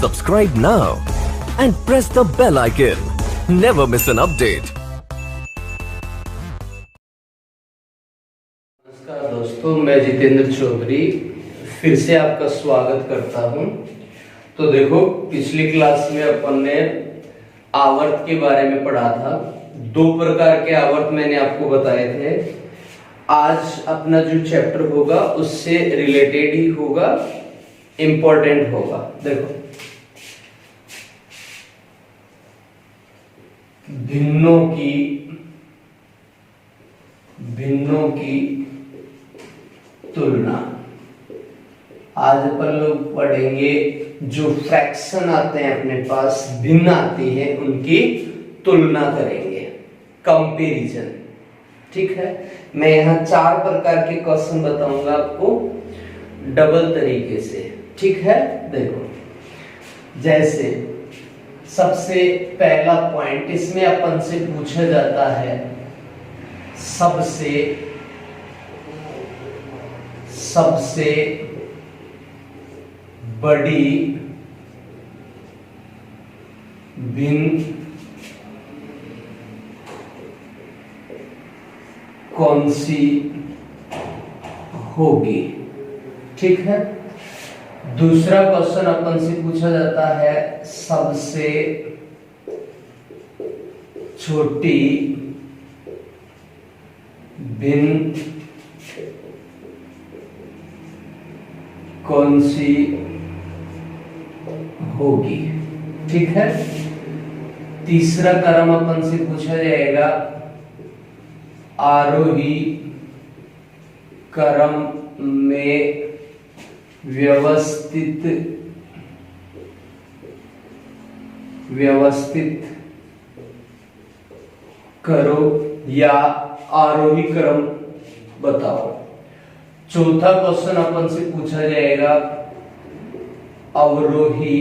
Subscribe now and press the bell icon. Never miss an update. नमस्कार दोस्तों, मैं जितेंद्र चौधरी फिर से आपका स्वागत करता हूं। तो देखो, पिछली क्लास में अपन ने आवर्त के बारे में पढ़ा था। दो प्रकार के आवर्त मैंने आपको बताए थे। आज अपना जो चैप्टर होगा उससे रिलेटेड ही होगा, इंपॉर्टेंट होगा। देखो, भिन्नों की तुलना। आज अपन लोग पढ़ेंगे जो फ्रैक्शन आते हैं अपने पास, भिन्न आती है, उनकी तुलना करेंगे, कंपैरिजन। ठीक है, मैं यहाँ 4 प्रकार के क्वेश्चन बताऊंगा आपको डबल तरीके से। ठीक है, देखो, जैसे सबसे पहला पॉइंट इसमें अपन से पूछा जाता है सबसे बड़ी भिन्न कौन सी होगी। ठीक है, दूसरा क्वेश्चन अपन से पूछा जाता है सबसे छोटी भिन्न कौन सी होगी। ठीक है, तीसरा क्रम अपन से पूछा जाएगा आरोही क्रम में व्यवस्थित करो या आरोही क्रम बताओ। चौथा क्वेश्चन अपन से पूछा जाएगा अवरोही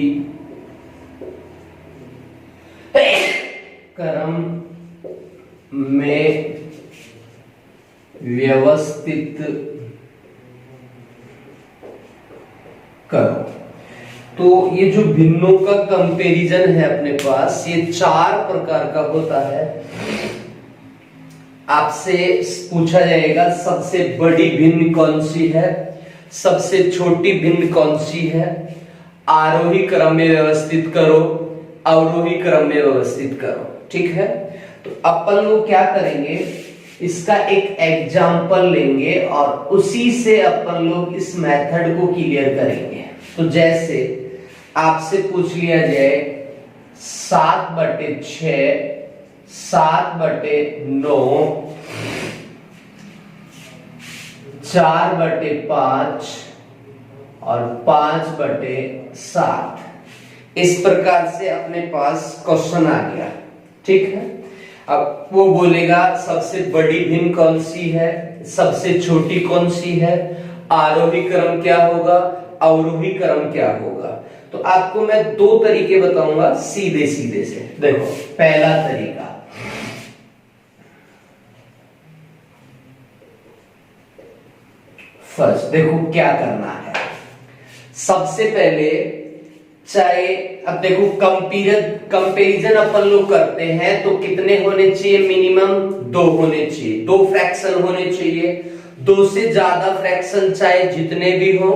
क्रम में व्यवस्थित करो। तो ये जो भिन्नों का कंपैरिजन है अपने पास, ये 4 प्रकार का होता है। आपसे पूछा जाएगा सबसे बड़ी भिन्न कौन सी है, सबसे छोटी भिन्न कौन सी है, आरोही क्रम में व्यवस्थित करो, अवरोही क्रम में व्यवस्थित करो। ठीक है, तो अपन लोग क्या करेंगे, इसका एक एग्जाम्पल लेंगे और उसी से अपन लोग इस मेथड को क्लियर करेंगे। तो जैसे आपसे पूछ लिया जाए 7/6, 7/9, 4/5 और 5/7, इस प्रकार से अपने पास क्वेश्चन आ गया। ठीक है, अब वो बोलेगा सबसे बड़ी भिन्न कौन सी है, सबसे छोटी कौन सी है, आरोही क्रम क्या होगा, अवरोही क्रम क्या होगा। तो आपको मैं 2 तरीके बताऊंगा सीधे सीधे से। देखो, पहला तरीका, फर्स्ट देखो क्या करना है। सबसे पहले चाहे, अब देखो, कंपैरिजन अपन लोग करते हैं तो कितने होने चाहिए, मिनिमम 2 होने चाहिए, 2 फ्रैक्शन होने चाहिए। 2 से ज्यादा फ्रैक्शन चाहे जितने भी हो,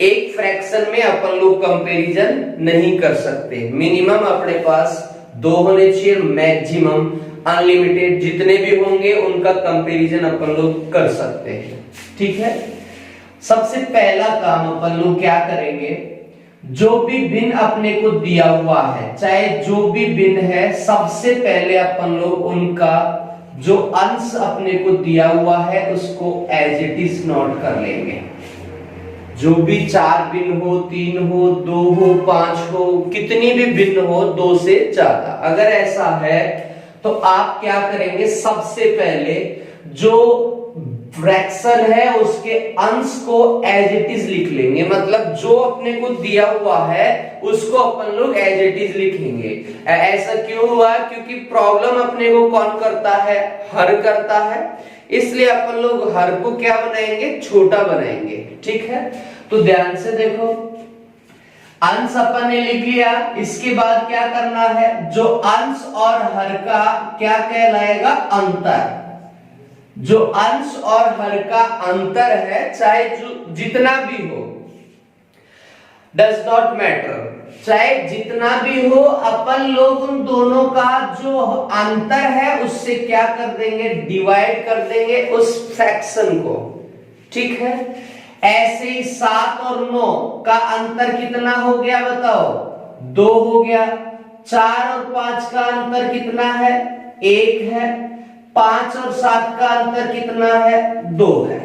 एक फ्रैक्शन में अपन लोग कंपैरिजन नहीं कर सकते। मिनिमम अपने पास 2 होने चाहिए, मैक्सिमम अनलिमिटेड जितने भी होंगे उनका कंपैरिजन अपन लोग कर सकते हैं। ठीक है, सबसे पहला काम अपन लोग क्या करेंगे, जो भी भिन्न अपने को दिया हुआ है, चाहे जो भी भिन्न है, सबसे पहले अपन लोग उनका जो अंश अपने को दिया हुआ है उसको एज इट इज नोट कर लेंगे। जो भी 4 भिन्न हो, 3 हो, 2 हो, 5 हो, कितनी भी भिन्न हो, 2 से ज्यादा, अगर ऐसा है तो आप क्या करेंगे, सबसे पहले जो फ्रैक्शन है उसके अंश को एज इट इज लिख लेंगे। मतलब जो अपने को दिया हुआ है उसको अपन लोग एज इट इज लिखेंगे। ऐसा क्यों हुआ, क्योंकि प्रॉब्लम अपने को कौन करता है, हर करता है। इसलिए अपन लोग हर को क्या बनाएंगे, छोटा बनाएंगे। ठीक है, तो ध्यान से देखो, अंश अपन ने लिख लिया। इसके बाद क्या करना है, जो अंश और हर का क्या कहलाएगा, अंतर। जो अंश और हर का अंतर है, चाहे जो जितना भी हो, डज नॉट मैटर, चाहे जितना भी हो, अपन लोग उन दोनों का जो अंतर है उससे क्या कर देंगे, डिवाइड कर देंगे उस फ्रैक्शन को। ठीक है, ऐसे ही 7 और 9 का अंतर कितना हो गया बताओ, 2 हो गया। 4 और 5 का अंतर कितना है, 1 है। 5 और 7 का अंतर कितना है, 2 है।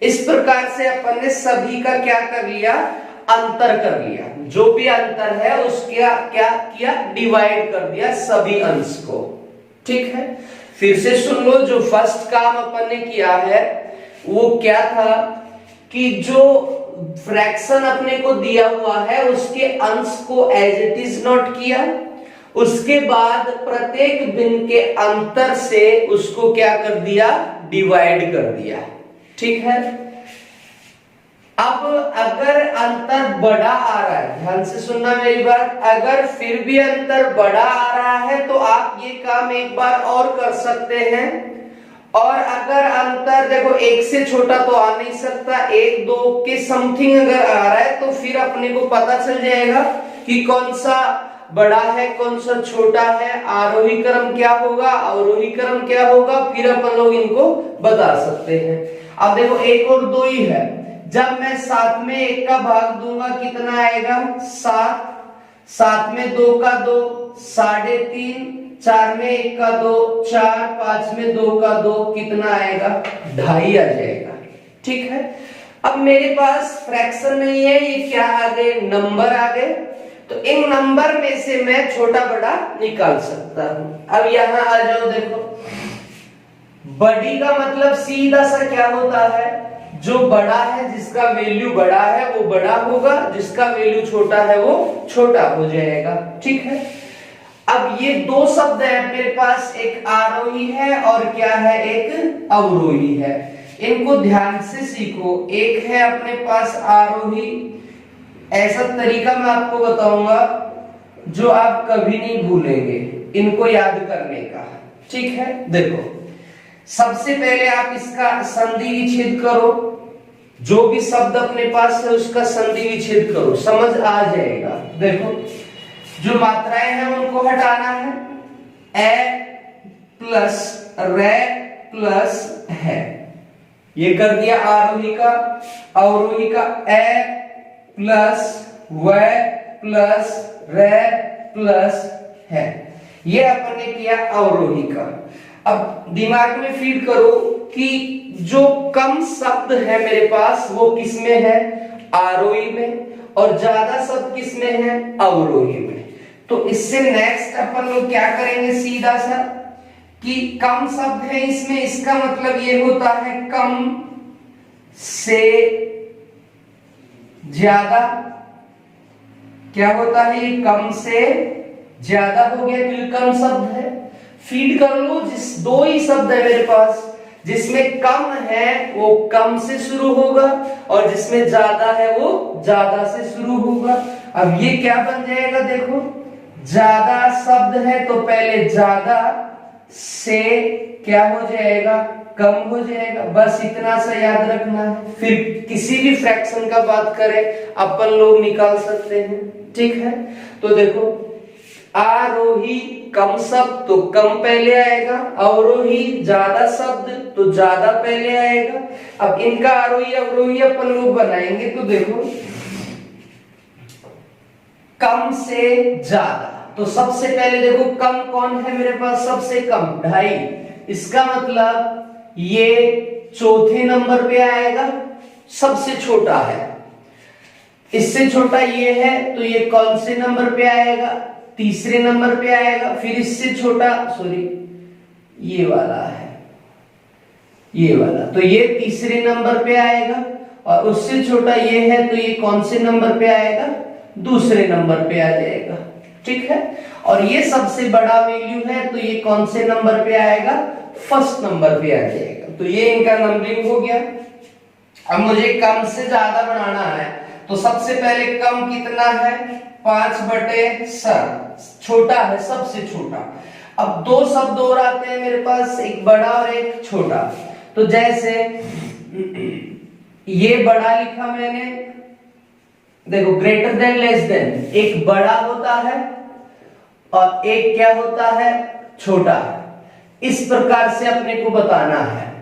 इस प्रकार से अपन ने सभी का क्या कर लिया, अंतर कर लिया। जो भी अंतर है उसका क्या किया, डिवाइड कर दिया सभी अंश को। ठीक है, फिर से सुन लो, जो फर्स्ट काम अपन ने किया है वो क्या था कि जो फ्रैक्शन अपने को दिया हुआ है उसके अंश को एज इट इज नोट किया। उसके बाद प्रत्येक भिन्न के अंतर से उसको क्या कर दिया, डिवाइड कर दिया। ठीक है, अब अगर अंतर बड़ा आ रहा है, ध्यान से सुनना मेरी बात, अगर फिर भी अंतर बड़ा आ रहा है तो आप ये काम एक बार और कर सकते हैं। और अगर अंतर देखो 1 से छोटा तो आ नहीं सकता, 1 2 के समथिंग अगर आ रहा है तो फिर अपने को पता चल जाएगा कि कौन सा बड़ा है कौन सा छोटा है, आरोही क्रम क्या होगा, अवरोही क्रम क्या होगा, फिर अपन लोग इनको बता सकते हैं। अब देखो 1 और 2 ही है, जब मैं 7 में 1 का भाग दूंगा कितना आएगा, 7। 7 में 2 का 2, 3.5। 4 में 1 का 2, 4। 5 में 2 का 2, कितना आएगा, 2.5 आ जाएगा। ठीक है, अब मेरे पास फ्रैक्शन नहीं है, ये क्या आ गए, नंबर आ गए। तो इन नंबर में से मैं छोटा बड़ा निकाल सकता हूं। अब यहां आ जाओ, देखो बड़ी का मतलब सीधा सा क्या होता है, जो बड़ा है जिसका वैल्यू बड़ा है वो बड़ा होगा, जिसका वैल्यू छोटा है वो छोटा हो जाएगा। ठीक है, अब ये 2 शब्द है मेरे पास, एक आरोही है और क्या है, एक अवरोही है। इनको ध्यान से सीखो। एक है अपने पास आरोही, ऐसा तरीका मैं आपको बताऊंगा जो आप कभी नहीं भूलेंगे इनको याद करने का। ठीक है, देखो सबसे पहले आप इसका संधि विच्छेद करो, जो भी शब्द अपने पास है उसका संधि विच्छेद करो, समझ आ जाएगा। देखो जो मात्राएं हैं उनको हटाना है, ए प्लस रे प्लस है, ये कर दिया आरोही का। अवरोही का ए प्लस व प्लस रे प्लस है, ये अपन ने किया अवरोही का। अब दिमाग में फीड करो कि जो कम शब्द है मेरे पास वो किस में है, आरोही में, और ज्यादा शब्द किस में है, अवरोही में। तो इससे नेक्स्ट अपन लोग क्या करेंगे, सीधा सा कि कम शब्द है इसमें, इसका मतलब ये होता है कम से ज्यादा। क्या होता है, ये कम से ज्यादा हो गया क्योंकि कम शब्द है। फीड कर लो, जिस 2 ही शब्द है मेरे पास, जिसमें कम है वो कम से शुरू होगा और जिसमें ज्यादा है वो ज्यादा से शुरू होगा। अब ये क्या बन जाएगा, देखो ज्यादा शब्द है तो पहले ज्यादा से क्या हो जाएगा, कम हो जाएगा। बस इतना सा याद रखना है, फिर किसी भी फ्रैक्शन का बात करें अपन लोग निकाल सकते हैं। ठीक है, तो देखो आरोही कम शब्द तो कम पहले आएगा, अवरोही ज्यादा शब्द तो ज्यादा पहले आएगा। अब इनका आरोही अवरोही अपन लोग बनाएंगे, तो देखो कम से ज्यादा, तो सबसे पहले देखो कम कौन है मेरे पास, सबसे कम 2.5, इसका मतलब ये चौथे नंबर पे आएगा, सबसे छोटा है। इससे छोटा ये है तो ये कौन से नंबर पे आएगा, तीसरे नंबर पे आएगा। फिर इससे छोटा, सॉरी ये वाला है, ये वाला, तो ये तीसरे नंबर पे आएगा। और उससे छोटा ये है तो ये कौन से नंबर पे आएगा, दूसरे नंबर पे आ जाएगा। ठीक है, और ये सबसे बड़ा वैल्यू है तो ये कौन से नंबर पे आएगा, फर्स्ट नंबर पे आ जाएगा। तो ये इनका नंबरिंग हो गया। अब मुझे कम से ज्यादा बनाना है तो सबसे पहले कम कितना है 5/7, छोटा है सबसे छोटा। अब दो शब्द और आते हैं मेरे पास, एक बड़ा और एक छोटा। तो जैसे ये बड़ा लिखा मैंने, देखो ग्रेटर देन लेस देन, एक बड़ा होता है और एक क्या होता है छोटा है। इस प्रकार से अपने को बताना है।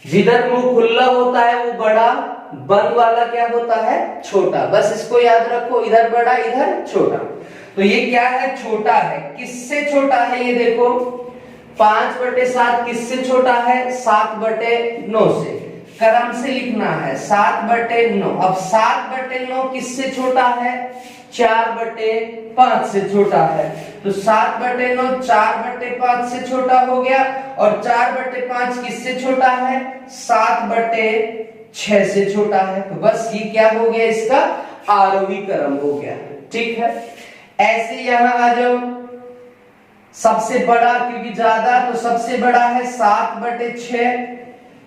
जिधर मुंह खुला होता है वो बड़ा, बंद वाला क्या होता है छोटा। बस इसको याद रखो, इधर बड़ा इधर छोटा। तो ये क्या है छोटा है। किससे छोटा है ये देखो, 5/7 किससे छोटा है 7/9 से। क्रम से लिखना है 7/9। अब 7/9 किससे छोटा है 4/5 से छोटा है। तो 7/9 4/5 से छोटा हो गया और 4/5 किससे छोटा है 7/6 से छोटा है। तो बस ये क्या हो गया इसका आरोही क्रम हो गया। ठीक है, ऐसे यहां आ जाओ। सबसे बड़ा क्योंकि ज्यादा, तो सबसे बड़ा है 7/6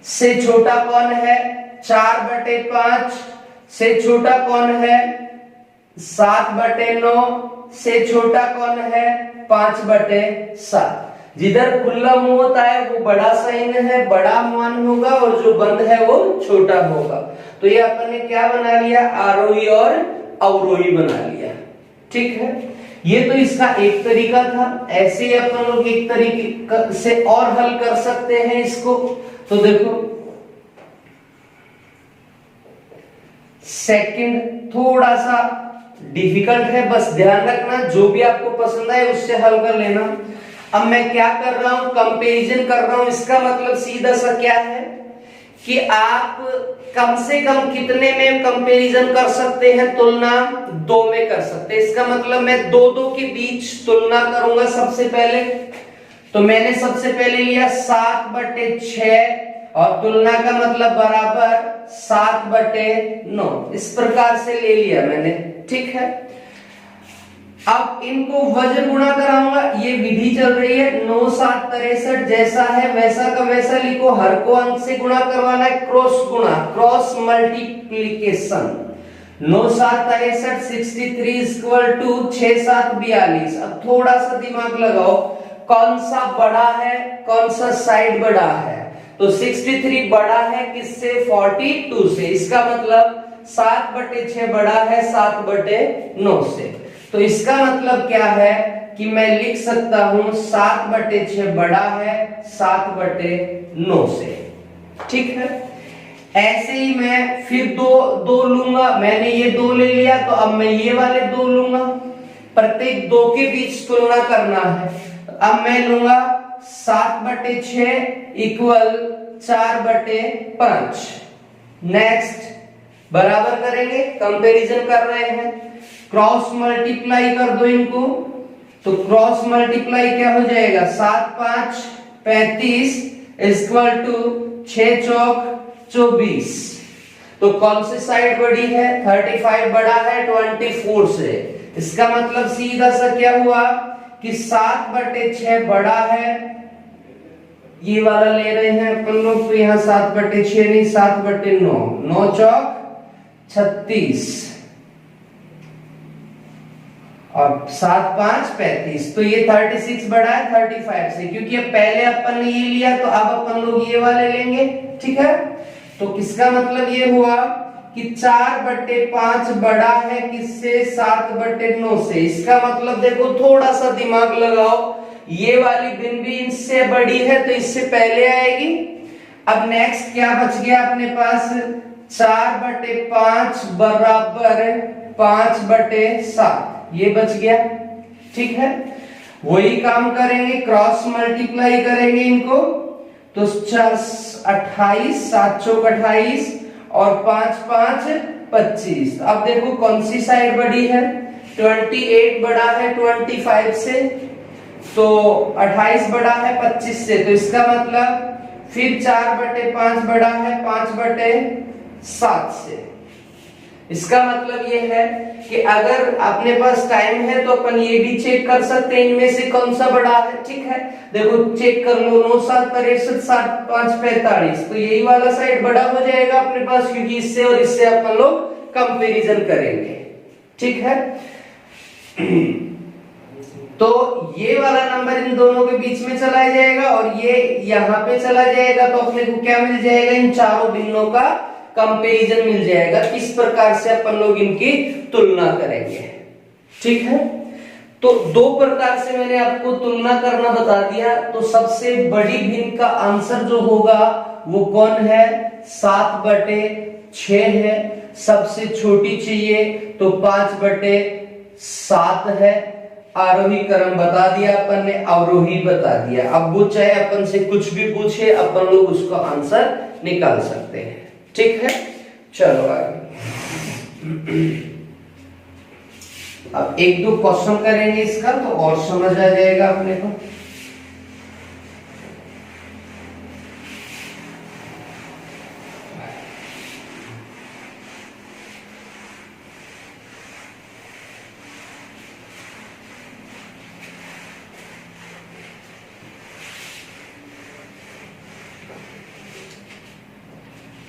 से छोटा कौन है 4/5 से छोटा कौन है 7/9 से छोटा कौन है 5/7। जिधर खुला मुंह होता है वो बड़ा साइन है, बड़ा मान होगा, और जो बंद है वो छोटा होगा। तो ये अपन ने क्या बना लिया आरोही और अवरोही बना लिया। ठीक है, ये तो इसका एक तरीका था। ऐसे ही अपन लोग एक तरीके से और हल कर सकते हैं इसको। तो देखो सेकंड थोड़ा सा डिफिकल्ट है, बस ध्यान रखना जो भी आपको पसंद आए उससे हल कर लेना। अब मैं क्या कर रहा हूं कंपैरिजन कर रहा हूं। इसका मतलब सीधा सा क्या है कि आप कम से कम कितने में कंपैरिजन कर सकते हैं तुलना 2 में कर सकते हैं। इसका मतलब मैं 2 के बीच तुलना करूंगा सबसे पहले। तो मैंने सबसे पहले लिया 7/6 और तुलना का मतलब बराबर 7/9, इस प्रकार से ले लिया मैंने। ठीक है, अब इनको वजन गुणा कराऊंगा। ये विधि चल रही है 9 7 63, जैसा है वैसा का वैसा लिखो। हर को अंक से गुणा करवाना है, क्रॉस गुणा, क्रॉस मल्टीप्लीकेशन। 9 7 63 63 6 7 42। अब थोड़ा सा दिमाग लगाओ, कौन सा बड़ा है कौन सा साइड बड़ा है। तो 63 बड़ा है किससे 42 से। इसका मतलब 7/6 बड़ा है 7/9 से। तो इसका मतलब क्या है कि मैं लिख सकता हूं 7/6 बड़ा है 7/9 से। ठीक है, ऐसे ही मैं फिर दो लूंगा। मैंने ये 2 ले लिया, तो अब मैं ये वाले 2 लूंगा। प्रत्येक 2 के बीच तुलना करना है। अब मैं लूंगा 7/6 इक्वल 4/5। नेक्स्ट बराबर करेंगे, कंपैरिजन कर रहे हैं, क्रॉस मल्टीप्लाई कर दो इनको। तो क्रॉस मल्टीप्लाई क्या हो जाएगा 7 5 35 इक्वल टू 6 चौक 24। तो कौन सी साइड बड़ी है 35 बड़ा है 24 से। इसका मतलब सीधा सा क्या हुआ कि 7/6 बड़ा है, ये वाला ले रहे हैं अपन लोग। तो यहाँ 7/6 नहीं 7/9, 9 चौक 36 और 7 5 35। तो ये 36 बड़ा है 35 से, क्योंकि अब पहले अपन ने ये लिया तो अब अपन लोग ये वाले लेंगे। ठीक है, तो किसका मतलब ये हुआ कि 4/5 बड़ा है किससे 7/9 से। इसका मतलब देखो थोड़ा सा दिमाग लगाओ, ये वाली बिन भी इनसे बड़ी है तो इससे पहले आएगी। अब नेक्स्ट क्या बच गया अपने पास 4/5 बराबर 5/7, ये बच गया। ठीक है, वही काम करेंगे, क्रॉस मल्टीप्लाई करेंगे इनको। तो 28 7 चौक 28 और 5 5 25। अब देखो कौन सी साइड बड़ी है 28 बड़ा है 25 से, तो 28 बड़ा है 25 से। तो इसका मतलब फिर 4/5 बड़ा है 5/7 से। इसका मतलब ये है कि अगर अपने पास टाइम है तो अपन ये भी चेक कर सकते हैं इनमें से कौन सा बड़ा है। ठीक है, देखो चेक कर लो 9 7 63 7 5 45। तो यही वाला साइड बड़ा हो जाएगा अपने पास, क्योंकि इससे और इससे अपन लोग कंपैरिजन करेंगे। ठीक है, तो ये वाला नंबर इन दोनों के बीच में चला जाएगा और ये यहां पे चला जाएगा, तो अपने को क्या मिल जाएगा, इन चारों भिन्नों का कंपैरिजन मिल जाएगा। किस प्रकार से अपन लोग इनकी तुलना करेंगे। ठीक है, तो दो प्रकार से मैंने आपको तुलना करना बता दिया। तो सबसे बड़ी भिन्न का आंसर जो होगा वो कौन है, 7/6 है। सबसे छोटी चाहिए तो 5/7 है। आरोही क्रम बता दिया अपन ने, अवरोही बता दिया। अब वो चाहे अपन से कुछ भी पूछे, अपन लोग उसका आंसर निकाल सकते हैं। ठीक है, चलो आगे। अब एक दो क्वेश्चन करेंगे इसका, तो और समझ आ जाएगा अपने को।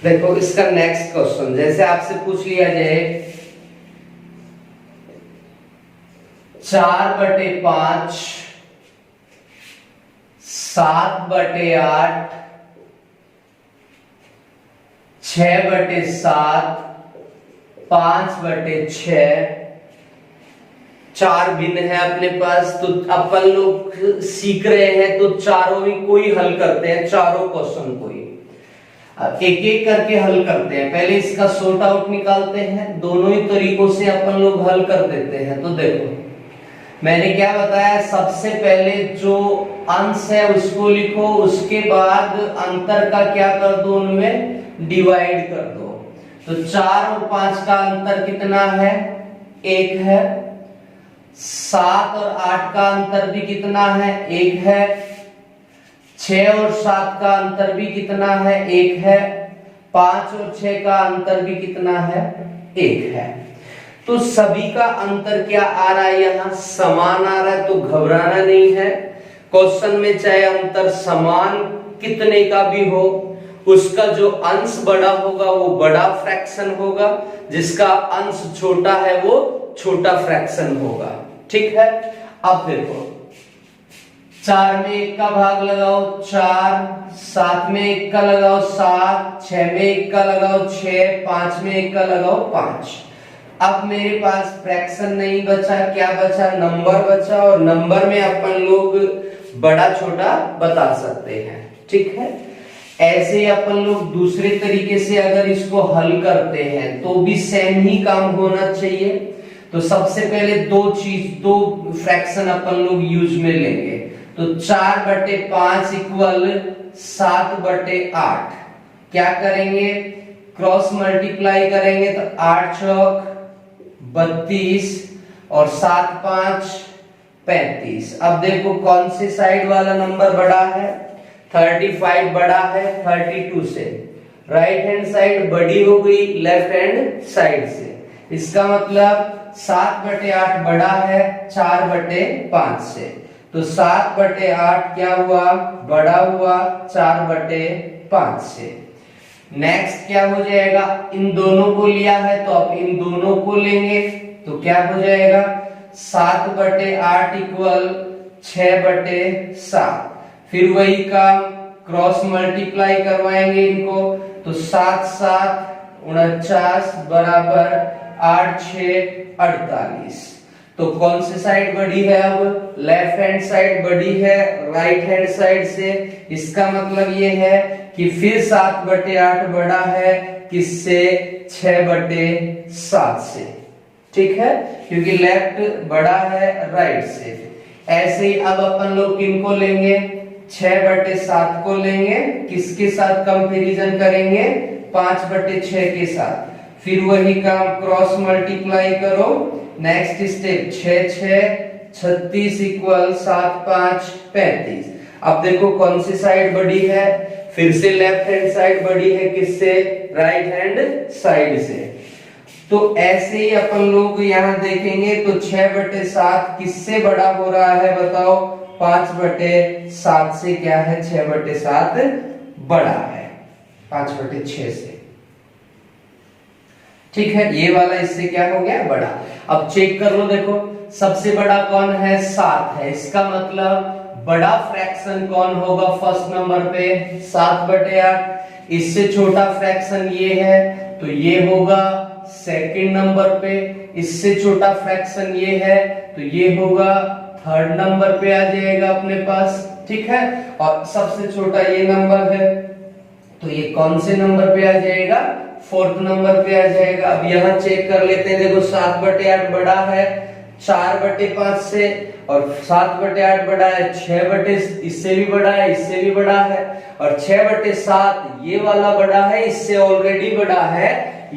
देखो इसका नेक्स्ट क्वेश्चन, जैसे आपसे पूछ लिया जाए 4/5, 7/8, 6/7, 5/6, चार भिन्न है अपने पास। तो अपन लोग सीख रहे हैं तो चारों ही कोई हल करते हैं, चारों क्वेश्चन को ही एक एक करके हल करते हैं। पहले इसका सॉर्ट आउट निकालते हैं, दोनों ही तरीकों से अपन लोग हल कर देते हैं। तो देखो मैंने क्या बताया, सबसे पहले जो अंश है उसको लिखो, उसके बाद अंतर का क्या कर दो, उनमें डिवाइड कर दो। तो 4 और 5 का अंतर कितना है, 1 है। 7 और 8 का अंतर भी कितना है, 1 है। 6 और 7 का अंतर भी कितना है, 1 है। 5 और 6 का अंतर भी कितना है, 1 है। तो सभी का अंतर क्या आ रहा है, यहां समान आ रहा है, तो घबराना नहीं है। क्वेश्चन में चाहे अंतर समान कितने का भी हो, उसका जो अंश बड़ा होगा वो बड़ा फ्रैक्शन होगा, जिसका अंश छोटा है वो छोटा फ्रैक्शन होगा। ठीक है, अब देखो 4 में 1 का भाग लगाओ 4, 7 में 1 का लगाओ 7, 6 में 1 का लगाओ 6, 5 में 1 का लगाओ 5। अब मेरे पास फ्रैक्शन नहीं बचा, क्या बचा, नंबर बचा। और नंबर में अपन लोग बड़ा छोटा बता सकते हैं। ठीक है, ऐसे अपन लोग दूसरे तरीके से अगर इसको हल करते हैं तो भी सेम ही काम होना चाहिए। तो सबसे पहले दो फ्रैक्शन अपन लोग यूज में लेंगे। तो 4/5 इक्वल 7/8। क्या करेंगे, क्रॉस मल्टीप्लाई करेंगे तो 8 चौक 32 और 7 5 35। अब देखो कौन से साइड वाला नंबर बड़ा है, 35 बड़ा है 32 से। राइट हैंड साइड बड़ी हो गई लेफ्ट हैंड साइड से। इसका मतलब 7/8 बड़ा है 4/5 से। तो 7/8 क्या हुआ, बड़ा हुआ 4/5 से। नेक्स्ट क्या हो जाएगा, इन दोनों को लिया है तो अब इन दोनों को लेंगे तो क्या हो जाएगा, 7/8 इक्वल 6/7। फिर वही काम, क्रॉस मल्टीप्लाई करवाएंगे इनको तो 7 7 49 बराबर 8 6 48। तो कौन सी साइड बड़ी है, अब लेफ्ट हैंड साइड बड़ी है राइट हैंड साइड से। इसका मतलब ये है कि फिर 7/8 बड़ा है किससे, 6/7 से। ठीक है, क्योंकि लेफ्ट बड़ा है राइट से। ऐसे ही अब अपन लोग किनको लेंगे, 6/7 को लेंगे, किसके साथ कंपैरिजन करेंगे, 5/6 के साथ। फिर वही काम, क्रॉस मल्टीप्लाई करो। Next step 6 6 36 equal 7 5 35। अब देखो कौन सी साइड बड़ी है, फिर से लेफ्ट हैंड साइड बड़ी है किससे, राइट हैंड साइड से। तो ऐसे ही अपन लोग यहां देखेंगे तो 6/7 किससे बड़ा हो रहा है बताओ, 5/7 से। क्या है, 6/7 बड़ा है 5/6 से। ठीक है, ये वाला इससे क्या हो गया, बड़ा। अब चेक कर लो, देखो सबसे बड़ा कौन है, 7 है, इसका मतलब बड़ा फ्रैक्शन कौन होगा फर्स्ट नंबर पे, 7/8। इससे छोटा फ्रैक्शन ये है तो ये होगा सेकंड नंबर पे, इससे छोटा फ्रैक्शन ये है तो ये होगा थर्ड नंबर पे आ जाएगा अपने पास, ठीक है। और सबसे छोटा ये नंबर है तो ये कौन से नंबर पे आ जाएगा, फोर्थ नंबर पे आ जाएगा। अब यहाँ चेक कर लेते हैं, देखो 7/8 बड़ा है 4/5 से, और 7/8 बड़ा है 6 इससे भी बड़ा है, इससे भी बड़ा है, और 6/7 ये वाला बड़ा है, इससे ऑलरेडी बड़ा है,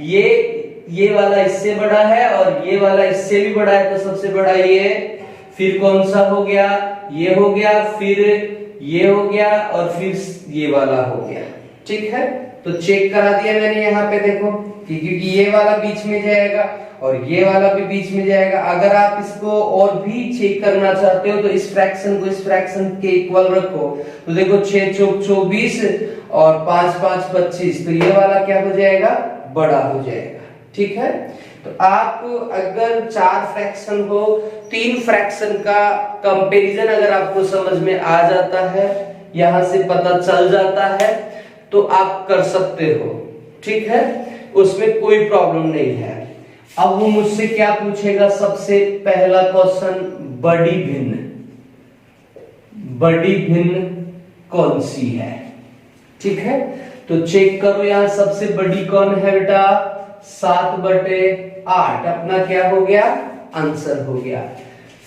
ये वाला इससे बड़ा है, और ये वाला इससे भी बड़ा है, तो सबसे बड़ा ये, फिर कौन सा हो गया, ये हो गया, फिर ये हो गया, और फिर ये वाला हो गया, ठीक है। तो चेक करा दिया मैंने यहाँ पे, देखो क्योंकि ये वाला बीच में जाएगा और ये वाला भी बीच में जाएगा। अगर आप इसको और भी चेक करना चाहते हो तो इस फ्रैक्शन को इस फ्रैक्शन के इक्वल रखो, तो देखो 6 चौक 24 और 5 5 25, तो ये वाला क्या हो जाएगा, बड़ा हो जाएगा, ठीक है। तो आप अगर 4 फ्रैक्शन हो, 3 फ्रैक्शन का कंपैरिजन अगर आपको समझ में आ जाता है, यहां से पता चल जाता है, तो आप कर सकते हो, ठीक है, उसमें कोई प्रॉब्लम नहीं है। अब वो मुझसे क्या पूछेगा, सबसे पहला क्वेश्चन, बड़ी भिन्न कौन सी है, ठीक है। तो चेक करो यहां सबसे बड़ी कौन है बेटा, 7/8, अपना क्या हो गया, आंसर हो गया।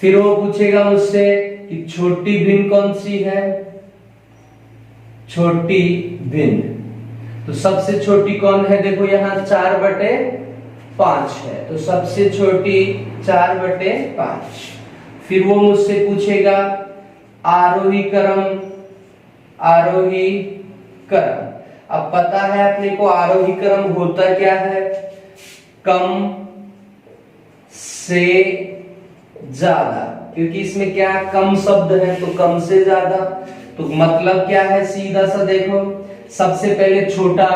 फिर वो पूछेगा मुझसे कि छोटी भिन्न कौन सी है, छोटी भिन्न, तो सबसे छोटी कौन है, देखो यहाँ 4/5 है, तो सबसे छोटी 4/5। फिर वो मुझसे पूछेगा आरोही क्रम, अब पता है अपने को आरोही क्रम होता क्या है, कम से ज्यादा, क्योंकि इसमें क्या कम शब्द है तो कम से ज्यादा, तो मतलब क्या है, सीधा सा देखो, सबसे पहले छोटा,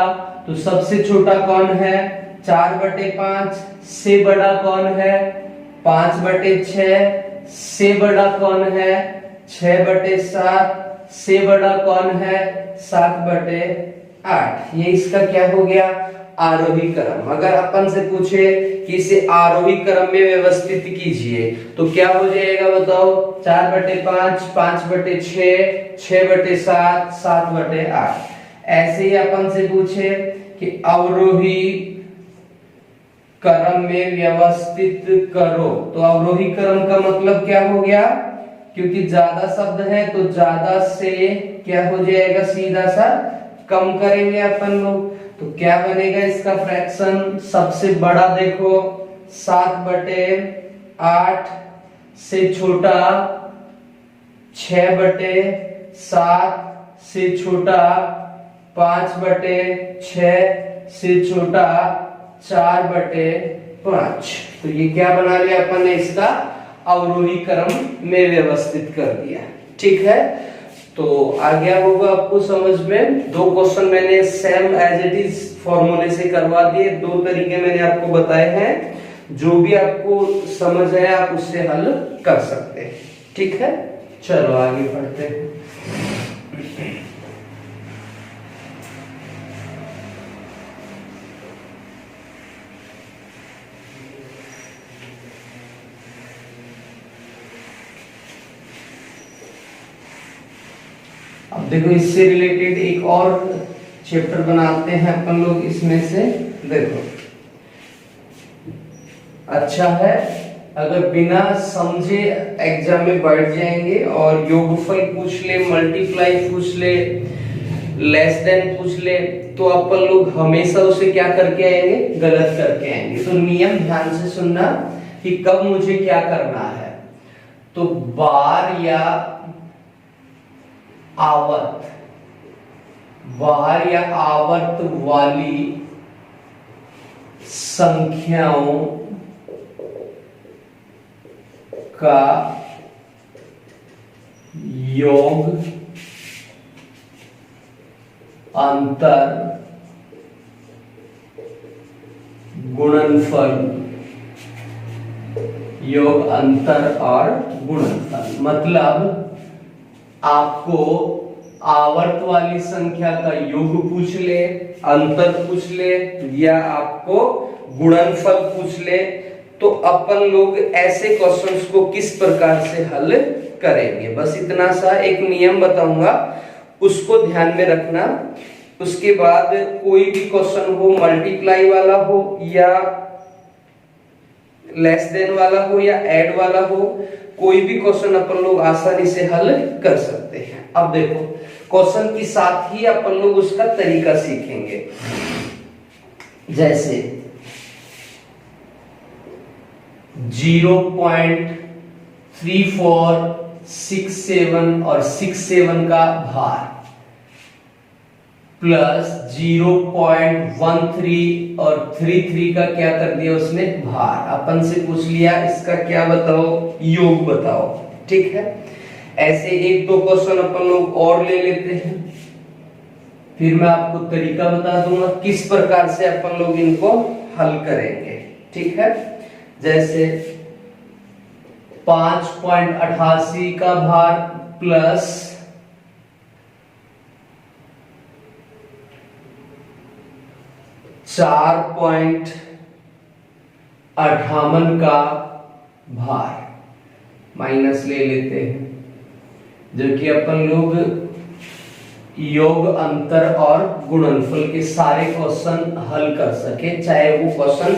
तो सबसे छोटा कौन है, 4/5, से बड़ा कौन है, 5/6, से बड़ा कौन है, 6/7, से बड़ा कौन है, 7/8। ये इसका क्या हो गया, आरोही क्रम। अगर अपन से पूछे कि इसे आरोही क्रम में व्यवस्थित कीजिए तो क्या हो जाएगा बताओ, 4/5, 5/6, 6/7, 7/8। ऐसे ही अपन से पूछे कि अवरोही क्रम में व्यवस्थित करो, तो अवरोही क्रम का मतलब क्या हो गया, क्योंकि ज्यादा शब्द है तो ज्यादा से क्या हो जाएगा, सीधा सा कम करेंगे अपन लोग, तो क्या बनेगा इसका फ्रैक्शन, सबसे बड़ा देखो 7/8, से छोटा 6/7, से छोटा 5/6, से छोटा 4/5। तो ये क्या बना लिया अपन ने, इसका अवरोही क्रम में व्यवस्थित कर दिया, ठीक है। तो आ गया होगा आपको समझ में। 2 क्वेश्चन मैंने सेम एज इट इज फॉर्मूले से करवा दिए, 2 तरीके मैंने आपको बताए हैं, जो भी आपको समझ आए आप उससे हल कर सकते हैं, ठीक है। चलो आगे बढ़ते हैं। अब देखो इससे रिलेटेड एक और चैप्टर बनाते हैं अपन लोग, इसमें से देखो अच्छा है अगर बिना समझे एग्जाम में बैठ जाएंगे और योगफल पूछ ले, मल्टीप्लाई पूछ ले, लेस देन पूछ ले, तो अपन लोग हमेशा उसे क्या करके आएंगे, गलत करके आएंगे। तो नियम ध्यान से सुनना कि कब मुझे क्या करना है। तो बार या आवर्त वाली संख्याओं का योग अंतर गुणनफल, योग अंतर और गुणनफल। मतलब आपको आवर्त वाली संख्या का योग पूछ ले, अंतर पूछ ले, या आपको गुणनफल पूछ ले, तो अपन लोग ऐसे क्वेश्चंस को किस प्रकार से हल करेंगे। बस इतना सा एक नियम बताऊंगा, उसको ध्यान में रखना। उसके बाद कोई भी क्वेश्चन हो, मल्टीप्लाई वाला हो या लेस देन वाला हो या ऐड वाला हो, कोई भी क्वेश्चन अपन लोग आसानी से हल कर सकते हैं। अब देखो, क्वेश्चन के साथ ही अपन लोग उसका तरीका सीखेंगे। जैसे 0.3467 और 67 का भार प्लस 0.13 और 33 का क्या कर दिया उसने, भार। अपन से पूछ लिया इसका क्या बताओ, योग बताओ। ठीक है, ऐसे एक दो क्वेश्चन अपन लोग और ले लेते हैं, फिर मैं आपको तरीका बता दूंगा किस प्रकार से अपन लोग इनको हल करेंगे। ठीक है, जैसे 5.88 का भार प्लस 4.58 का भार माइनस ले लेते हैं, जो कि अपन लोग योग अंतर और गुणनफल के सारे क्वेश्चन हल कर सके, चाहे वो क्वेश्चन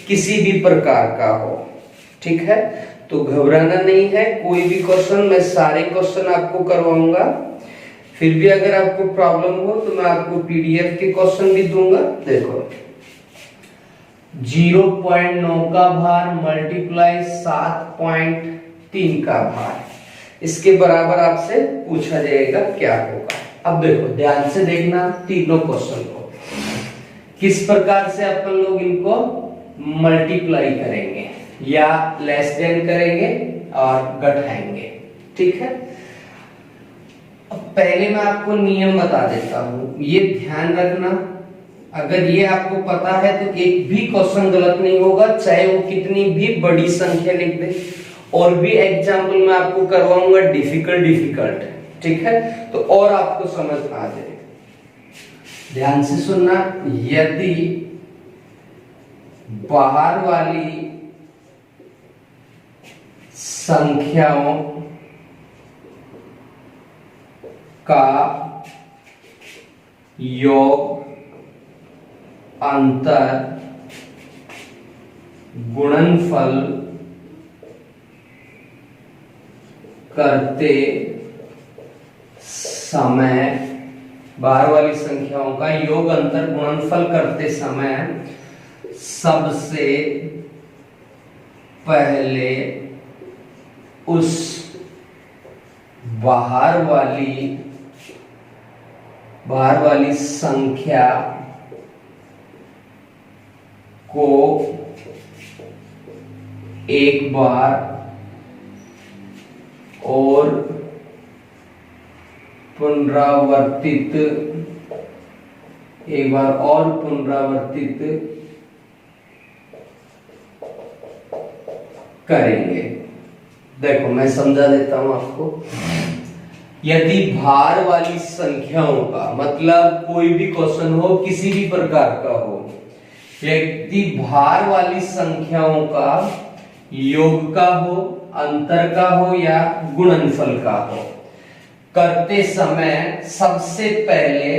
किसी भी प्रकार का हो। ठीक है, तो घबराना नहीं है, कोई भी क्वेश्चन, मैं सारे क्वेश्चन आपको करवाऊंगा। फिर भी अगर आपको प्रॉब्लम हो तो मैं आपको पीडीएफ के क्वेश्चन भी दूंगा। देखो 0.9 का भार मल्टीप्लाई 7.3 का भार, इसके बराबर आपसे पूछा जाएगा क्या होगा। अब देखो ध्यान से देखना तीनों क्वेश्चन को, किस प्रकार से अपन लोग इनको मल्टीप्लाई करेंगे या लेस देन करेंगे और घटाएंगे। ठीक है, अब पहले मैं आपको नियम बता देता हूं, ये ध्यान रखना। अगर ये आपको पता है तो एक भी क्वेश्चन गलत नहीं होगा, चाहे वो कितनी भी बड़ी संख्या लिख दे। और भी एग्जाम्पल मैं आपको करवाऊंगा डिफिकल्ट। ठीक है, तो और आपको समझ आ जाएगा। ध्यान से सुनना, यदि बाहर वाली संख्याओं का योग अंतर गुणनफल करते समय, बाहर वाली संख्याओं का योग अंतर गुणनफल करते समय सबसे पहले उस बाहर वाली संख्या को एक बार और पुनरावर्तित करेंगे। देखो मैं समझा देता हूं आपको। यदि भार वाली संख्याओं का, मतलब कोई भी क्वेश्चन हो किसी भी प्रकार का हो, यदि भार वाली संख्याओं का योग का हो, अंतर का हो या गुणनफल का हो, करते समय सबसे पहले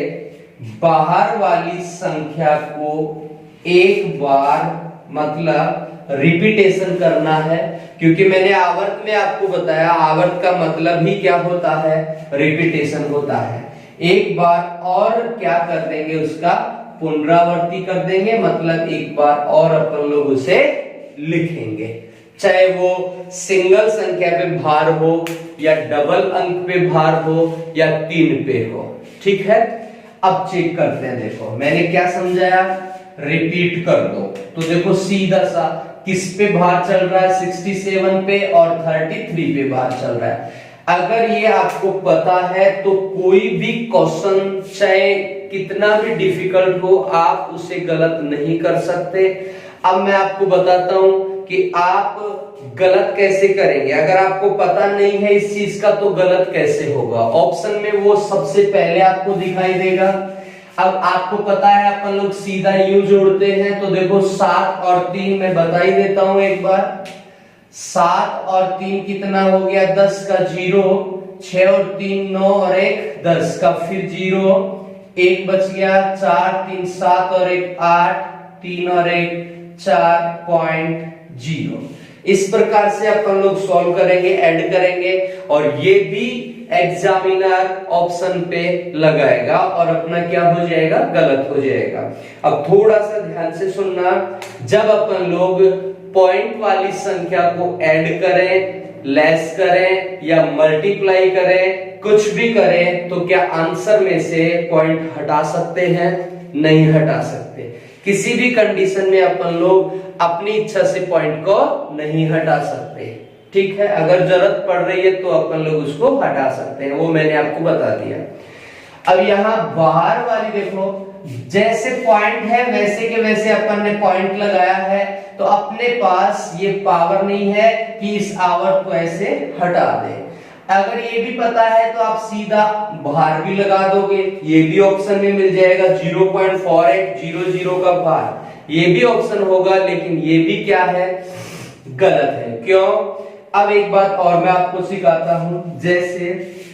बाहर वाली संख्या को एक बार, मतलब रिपीटेशन करना है। क्योंकि मैंने आवर्त में आपको बताया, आवर्त का मतलब ही क्या होता है, रिपीटेशन होता है। एक बार और क्या कर देंगे, उसका पुनरावृत्ति कर देंगे, मतलब एक बार और अपन लोग उसे लिखेंगे। चाहे वो सिंगल संख्या पे भार हो या डबल अंक पे भार हो या 3 पे हो। ठीक है, अब चेक करते हैं। देखो मैंने क्या समझाया, रिपीट कर दो। तो देखो सीधा सा किस पे भार चल रहा है, 67 पे और 33 पे भार चल रहा है। अगर ये आपको पता है तो कोई भी क्वेश्चन चाहे कितना भी डिफिकल्ट हो, आप उसे गलत नहीं कर सकते। अब मैं आपको बताता हूं कि आप गलत कैसे करेंगे। अगर आपको पता नहीं है इस चीज का तो गलत कैसे होगा। ऑप्शन में वो सबसे पहले आपको दिखाई देगा। अब आपको पता है अपन लोग सीधा यूं जोड़ते हैं, तो देखो 7 और 3 मैं बता ही देता हूं एक बार। 7 और 3 कितना हो गया, 10 का 0, 6 और 3 9 और 1 10 का फिर 0, 1 बच गया, 4 3 7 और 1 8, 3 और 1 4.0। इस प्रकार से अपन लोग सॉल्व करेंगे, ऐड करेंगे, और ये भी एग्जामिनर ऑप्शन पे लगाएगा और अपना क्या हो जाएगा, गलत हो जाएगा। अब थोड़ा सा ध्यान से सुनना, जब अपन लोग पॉइंट वाली संख्या को ऐड करें, लेस करें या मल्टीप्लाई करें, कुछ भी करें, तो क्या आंसर में से पॉइंट हटा सकते हैं? नहीं हटा सकते। किसी भी कंडीशन में अपन लोग अपनी इच्छा से पॉइंट को नहीं हटा सकते। ठीक है, अगर जरूरत पड़ रही है तो अपन लोग उसको हटा सकते हैं, वो मैंने आपको बता दिया। अब यहां बाहर वाली देखो, जैसे पॉइंट है वैसे के वैसे अपन ने पॉइंट लगाया है, तो अपने पास ये पावर नहीं है कि इस आवर्त को ऐसे हटा दे। अगर ये भी पता है तो आप सीधा भार भी लगा दोगे, ये भी ऑप्शन में मिल जाएगा 0.4800 का भार, ये भी ऑप्शन होगा, लेकिन ये भी क्या है, गलत है। क्यों? अब एक बात और मैं आपको सिखाता हूं। जैसे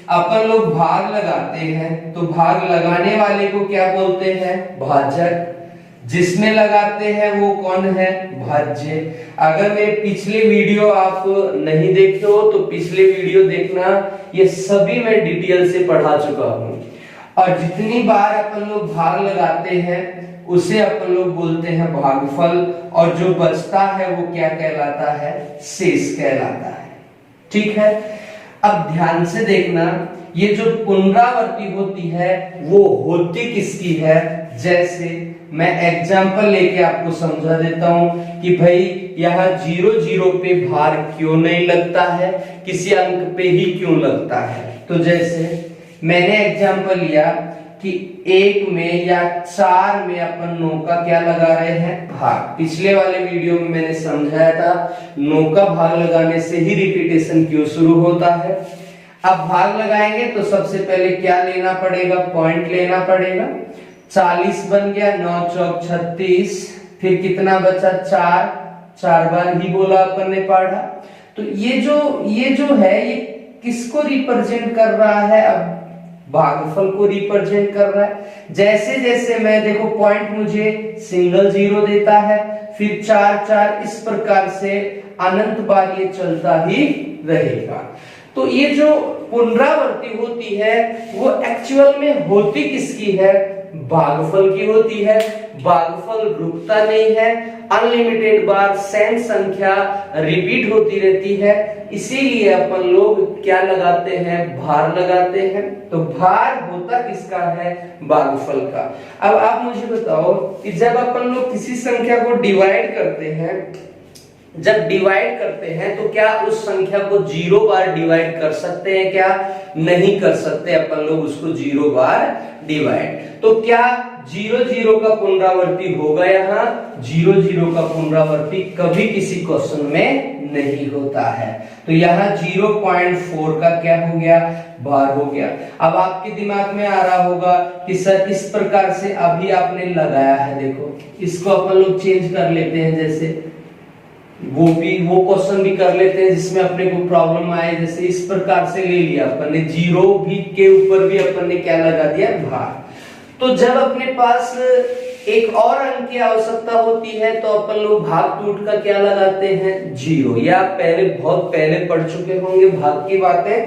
अपन लोग भाग लगाते हैं तो भाग लगाने वाले को क्या बोलते हैं, भाजक। जिसमें लगाते हैं वो कौन है, भाज्य। अगर मेरे पिछले वीडियो आप नहीं देखे हो तो पिछले वीडियो देखना, ये सभी मैं डिटेल से पढ़ा चुका हूं। और जितनी बार अपन लोग भाग लगाते हैं उसे अपन लोग बोलते हैं भागफल, और जो बचता है वो क्या कहलाता है, शेष कहलाता है। ठीक है, अब ध्यान से देखना, ये जो पुनरावृत्ति होती है वो होती किसकी है। जैसे मैं एग्जांपल लेके आपको समझा देता हूं कि भाई यहाँ 0 पे भार क्यों नहीं लगता है, किसी अंक पे ही क्यों लगता है। तो जैसे मैंने एग्जांपल लिया कि 1 में या 4 में अपन 9 का क्या लगा रहे हैं, भाग। पिछले वाले वीडियो में मैंने समझाया था 9 का भाग लगाने से ही रिपीटेशन क्यों शुरू होता है। अब भाग लगाएंगे तो सबसे पहले क्या लेना पड़ेगा, पॉइंट लेना पड़ेगा। 40 बन गया, 9 चौक 36, फिर कितना बचा, 4 बार ही बोला अपन ने पढ़ा। तो ये जो है ये किसको रिप्रेजेंट कर रहा है, अब भागफल को रिप्रेजेंट कर रहा है। जैसे जैसे मैं देखो पॉइंट मुझे सिंगल 0 देता है, फिर 4, इस प्रकार से अनंत बार ये चलता ही रहेगा। तो ये जो पुनरावृत्ति होती है वो एक्चुअल में होती किसकी है, भागफल की होती है। भागफल रुकता नहीं है, अनलिमिटेड बार सेम संख्या रिपीट होती रहती है, इसीलिए अपन लोग क्या लगाते हैं, भार लगाते हैं। तो भार होता किसका है, भागफल का। अब आप मुझे बताओ कि जब अपन लोग किसी संख्या को डिवाइड करते हैं, जब डिवाइड करते हैं तो क्या उस संख्या को 0 बार डिवाइड कर सकते हैं, क्या नहीं कर सकते अपन लोग उसको 0 बार डिवाइड। तो क्या 0 का पुनरावृत्ति होगा, यहाँ 0 का पुनरावृत्ति कभी किसी क्वेश्चन में नहीं होता है। तो यहाँ 0.4 का क्या हो गया, भार हो गया। अब आपके दिमाग में आ रहा होगा कि सर इस प्रकार से अभी आपने लगाया है, देखो इसको अपन लोग चेंज कर लेते हैं, जैसे वो क्वेश्चन भी कर लेते हैं जिसमें अपने को प्रॉब्लम आए। जैसे इस प्रकार से ले लिया अपन ने, 0 भी के ऊपर भी अपन ने क्या लगा दिया, भार। तो जब अपने पास एक और अंक की आवश्यकता होती है तो अपन लोग भाग टूट का क्या लगाते हैं, 0। या बहुत पहले पढ़ चुके होंगे भाग की बातें।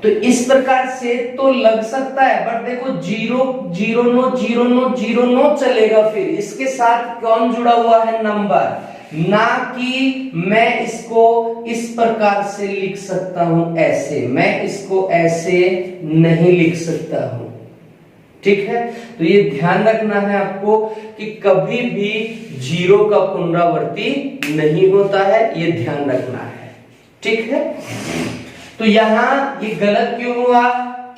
तो इस प्रकार से तो लग सकता है, बट देखो 0 चलेगा, फिर इसके साथ कौन जुड़ा हुआ है, नंबर, ना कि मैं इसको इस प्रकार से लिख सकता हूं, ऐसे मैं इसको ऐसे नहीं लिख सकता हूं। ठीक है, तो ये ध्यान रखना है आपको कि कभी भी 0 का पुनरावृत्ति नहीं होता है, ये ध्यान रखना है। ठीक है, तो यहां ये गलत क्यों हुआ,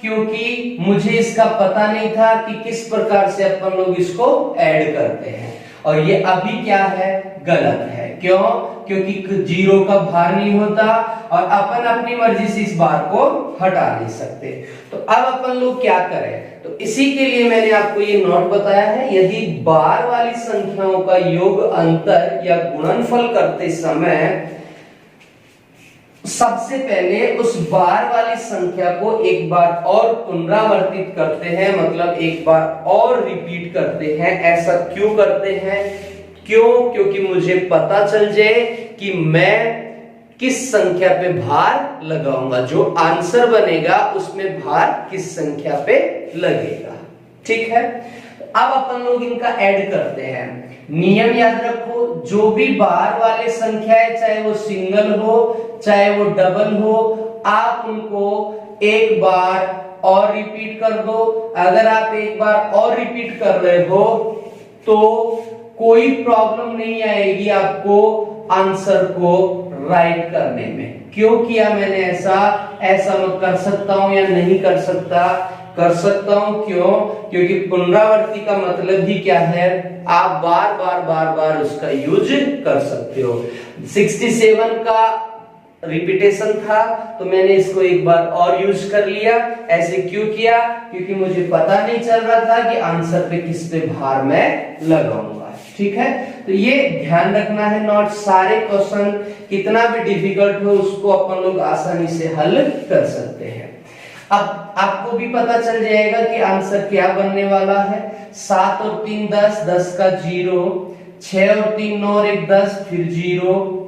क्योंकि मुझे इसका पता नहीं था कि किस प्रकार से अपन लोग इसको ऐड करते हैं। और ये अभी क्या है, गलत है। क्यों? क्योंकि जीरो का भार नहीं होता और अपन अपनी मर्जी से इस बार को हटा नहीं सकते। तो अब अपन लोग क्या करें, तो इसी के लिए मैंने आपको ये नोट बताया है, यदि बार वाली संख्याओं का योग, अंतर या गुणनफल करते समय सबसे पहले उस बार वाली संख्या को एक बार और पुनरावर्तित करते हैं, मतलब एक बार और रिपीट करते हैं। ऐसा क्यों करते हैं? क्यों? क्योंकि मुझे पता चल जाए कि मैं किस संख्या पे भार लगाऊंगा, जो आंसर बनेगा उसमें भार किस संख्या पे लगेगा। ठीक है, अब अपन लोग इनका ऐड करते हैं। नियम याद रखो, जो भी बार वाले संख्या है, चाहे वो सिंगल हो चाहे वो डबल हो, आप उनको एक बार और रिपीट कर दो। अगर आप एक बार और रिपीट कर रहे हो तो कोई प्रॉब्लम नहीं आएगी आपको आंसर को राइट करने में। क्यों किया मैंने ऐसा? ऐसा मैं कर सकता हूं या नहीं कर सकता? कर सकता हूं। क्यों? क्योंकि पुनरावृत्ति का मतलब ही क्या है, आप बार बार बार बार उसका यूज कर सकते हो। 67 का रिपीटेशन था तो मैंने इसको एक बार और यूज कर लिया। ऐसे क्यों किया? क्योंकि मुझे पता नहीं चल रहा था कि आंसर पे किस पे भार मैं लगाऊंगा। ठीक है, तो ये ध्यान रखना है नोट। सारे क्वेश्चन कितना भी डिफिकल्ट हो उसको अपन लोग आसानी से हल कर सकते हैं। अब आपको भी पता चल जाएगा कि आंसर क्या बनने वाला है। 7 और 3 10, 10 का 0, 6 और 3 9 और 1 10, फिर 0,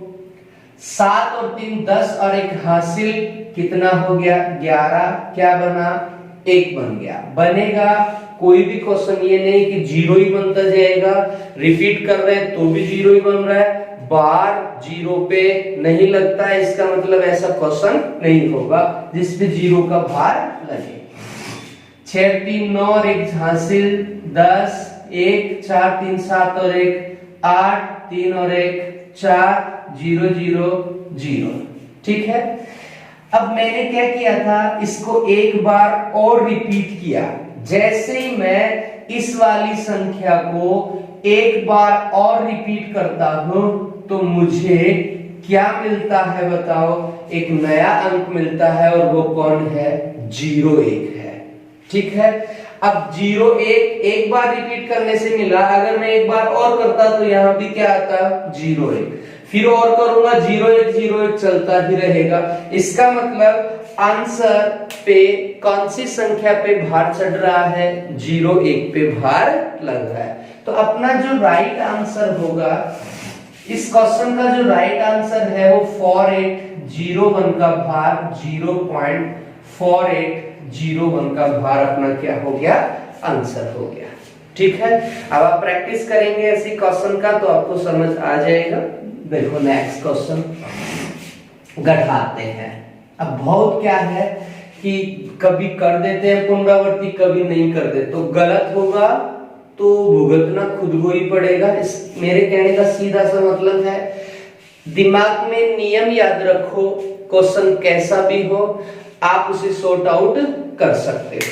7 और 3 10 और 1 हासिल, कितना हो गया 11, क्या बना 1 बन गया। बनेगा, कोई भी क्वेश्चन ये नहीं कि 0 ही बनता जाएगा। रिपीट कर रहे हैं तो भी 0 ही बन रहा है, बार 0 पे नहीं लगता है, इसका मतलब ऐसा क्वेश्चन नहीं होगा जिसपे 0 का भार लगे। 6 3 9 और 1 हासिल, 10 1 4 3 7 और 1 8 3 और 1 4 0 0 0। ठीक है, अब मैंने क्या किया था, इसको एक बार और रिपीट किया। जैसे ही मैं इस वाली संख्या को एक बार और रिपीट करता हूं तो मुझे क्या मिलता है बताओ? एक नया अंक मिलता है और वो कौन है? 0 1 है। ठीक है, अब 0 1 एक बार रिपीट करने से मिला, अगर मैं एक बार और करता तो यहां भी क्या आता? 0 1, फिर और करूंगा 0 1 0 1 चलता ही रहेगा। इसका मतलब आंसर पे कौन सी संख्या पे भार चढ़ रहा है? 0 1 पे भार लग रहा है। तो अपना जो राइट आंसर होगा इस क्वेश्चन का, जो राइट आंसर है वो 4801 का भार 0.4801 का भार अपना क्या हो गया? आंसर हो गया। ठीक है, अब आप प्रैक्टिस करेंगे ऐसी क्वेश्चन का तो आपको समझ आ जाएगा। देखो नेक्स्ट क्वेश्चन घटाते हैं। अब बहुत क्या है कि कभी कर देते हैं पुनरावृत्ति, कभी नहीं कर देते, तो गलत होगा तो भुगतना खुद को ही पड़ेगा। इस मेरे कहने का सीधा सा मतलब है, दिमाग में नियम याद रखो, क्वेश्चन कैसा भी हो आप उसे सॉर्ट आउट कर सकते हो।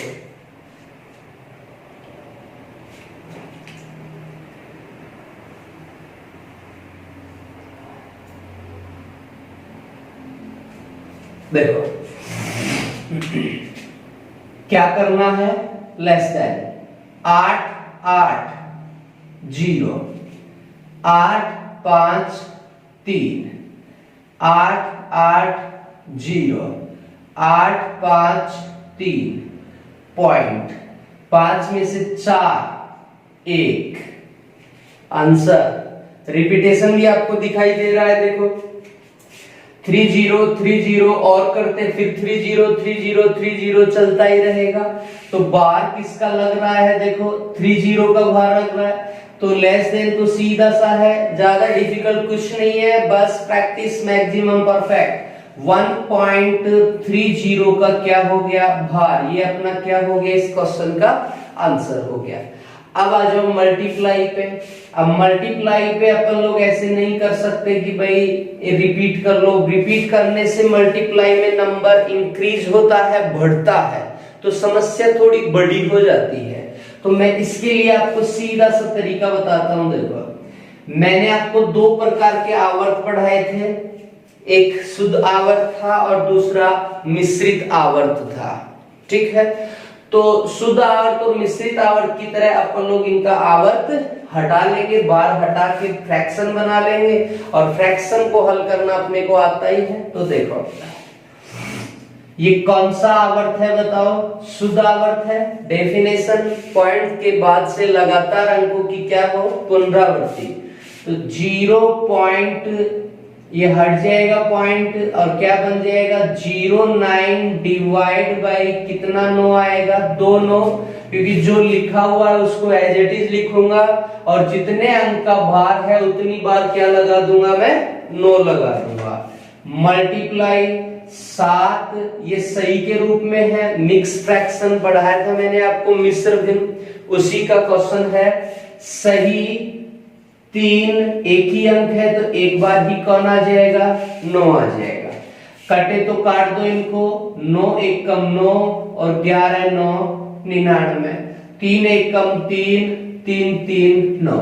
देखो क्या करना है, लेस देन 8 8 0 8 5 3 8 8 0 8 5 3 पॉइंट 5 में से 4 1 आंसर। रिपीटेशन भी आपको दिखाई दे रहा है, देखो 3 0 3 0 और करते फिर 3 0 3 0 3 0 चलता ही रहेगा। तो बार किसका लग रहा है? देखो 3 0 का भार लग रहा है, तो लेस देन तो सीधा सा है, ज्यादा डिफिकल्ट कुछ नहीं है, बस प्रैक्टिस मैक्सिमम परफेक्ट। 1.30 का क्या हो गया? भार। ये अपना क्या हो गया? इस क्वेश्चन का आंसर हो गया। अब आ जाओ मल्टीप्लाई पे। अब मल्टीप्लाई पे अपन लोग ऐसे नहीं कर सकते कि भाई रिपीट कर लो। रिपीट करने से मल्टीप्लाई में नंबर इंक्रीज होता है, बढ़ता है, तो समस्या थोड़ी बड़ी हो जाती है। तो मैं इसके लिए आपको सीधा सा तरीका बताता हूं। देखो मैंने आपको दो प्रकार के आवर्त पढ़ाए थे, एक शुद्ध आवर्त था और दूसरा मिश्रित आवर्त था। ठीक है, तो शुद्ध आवर्त और मिश्रित आवर्त की तरह अपन लोग इनका आवर्त हटा लेंगे, बार हटा के फ्रैक्शन बना लेंगे और फ्रैक्शन को हल करना अपने को आता ही है। तो देखो ये कौन सा आवर्त है बताओ, शुद्ध आवर्त है। डेफिनेशन पॉइंट के बाद से लगातार अंकों की क्या हो, पुनरावृत्ति। तो 0 ये हट जाएगा पॉइंट और क्या बन जाएगा 09 डिवाइड बाई कितना 9 आएगा 2 9, क्योंकि जो लिखा हुआ है उसको एज इट इज लिखूंगा और जितने अंक का भार है उतनी बार क्या लगा दूंगा मैं 9 लगा दूंगा। मल्टीप्लाई 7, ये सही के रूप में है, मिक्स फ्रैक्शन पढ़ाया था मैंने आपको मिश्र भिन्न, उसी का क्वेश्चन है। सही 3 एक ही अंक है तो एक बार ही कौन आ जाएगा 9 आ जाएगा। कटे तो काट दो इनको, 9 एक कम 9 और 11 9 99, 3 एक कम 3 3 3 9।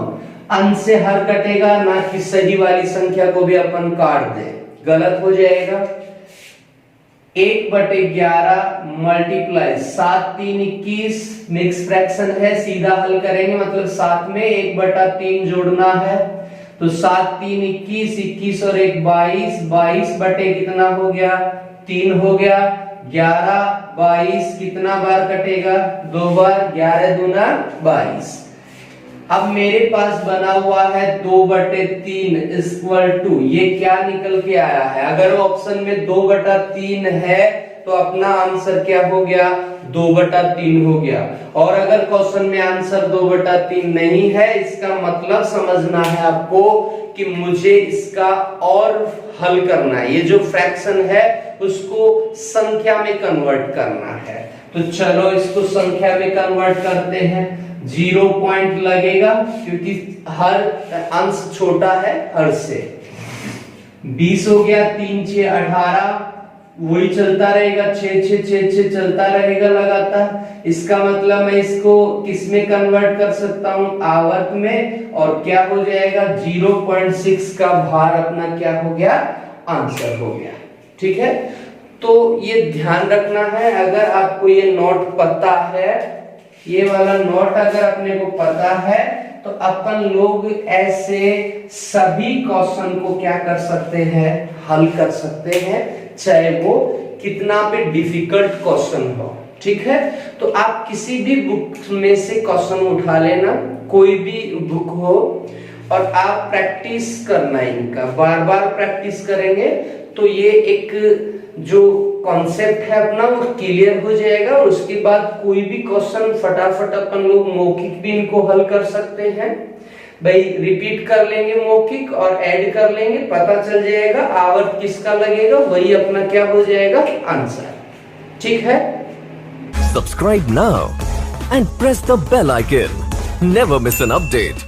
अंश से हर कटेगा ना कि सही वाली संख्या को भी अपन काट दे, गलत हो जाएगा। 1/11 मल्टीप्लाई 7 3 21, मिक्स फ्रैक्शन है, सीधा हल करेंगे मतलब 7 में 1/3 जोड़ना है। तो 7 3 21, 21 और 1 22, 22 बटे कितना हो गया 3 हो गया। 11 22 कितना बार कटेगा 2 बार, 11 दूना 22। अब मेरे पास बना हुआ है 2/3 इक्वल टू, ये क्या निकल के आया है, अगर ऑप्शन में 2/3 है तो अपना आंसर क्या हो गया 2/3 हो गया। और अगर क्वेश्चन में आंसर 2/3 नहीं है, इसका मतलब समझना है आपको कि मुझे इसका और हल करना है, ये जो फ्रैक्शन है उसको संख्या में कन्वर्ट करना है। तो चलो इसको संख्या में कन्वर्ट करते हैं। 0 पॉइंट लगेगा क्योंकि हर अंश छोटा है हर से। 20 हो गया, 3 6 18, वही चलता रहेगा, 6 6 6 6 चलता रहेगा लगातार। इसका मतलब मैं इसको किस में कन्वर्ट कर सकता हूं, आवर्त में, और क्या हो जाएगा 0.6 का भार अपना क्या हो गया आंसर हो गया। ठीक है, तो ये ध्यान रखना है, अगर आपको ये नोट पता है, ये वाला नोट अगर अपने को पता है तो अपन लोग ऐसे सभी क्वेश्चन को क्या कर सकते हैं, हल कर सकते हैं, चाहे वो कितना भी डिफिकल्ट क्वेश्चन हो। ठीक है, तो आप किसी भी बुक में से क्वेश्चन उठा लेना, कोई भी बुक हो, और आप प्रैक्टिस करना, इनका बार बार प्रैक्टिस करेंगे तो ये एक जो कॉन्सेप्ट है अपना वो क्लियर हो जाएगा। और उसके बाद कोई भी क्वेश्चन फटाफट अपन लोग मौखिक भी इनको हल कर सकते हैं। भाई रिपीट कर लेंगे मौखिक और ऐड कर लेंगे, पता चल जाएगा आवर्त किसका लगेगा, वही अपना क्या हो जाएगा आंसर। ठीक है, Subscribe now and press the bell icon. Never miss an update.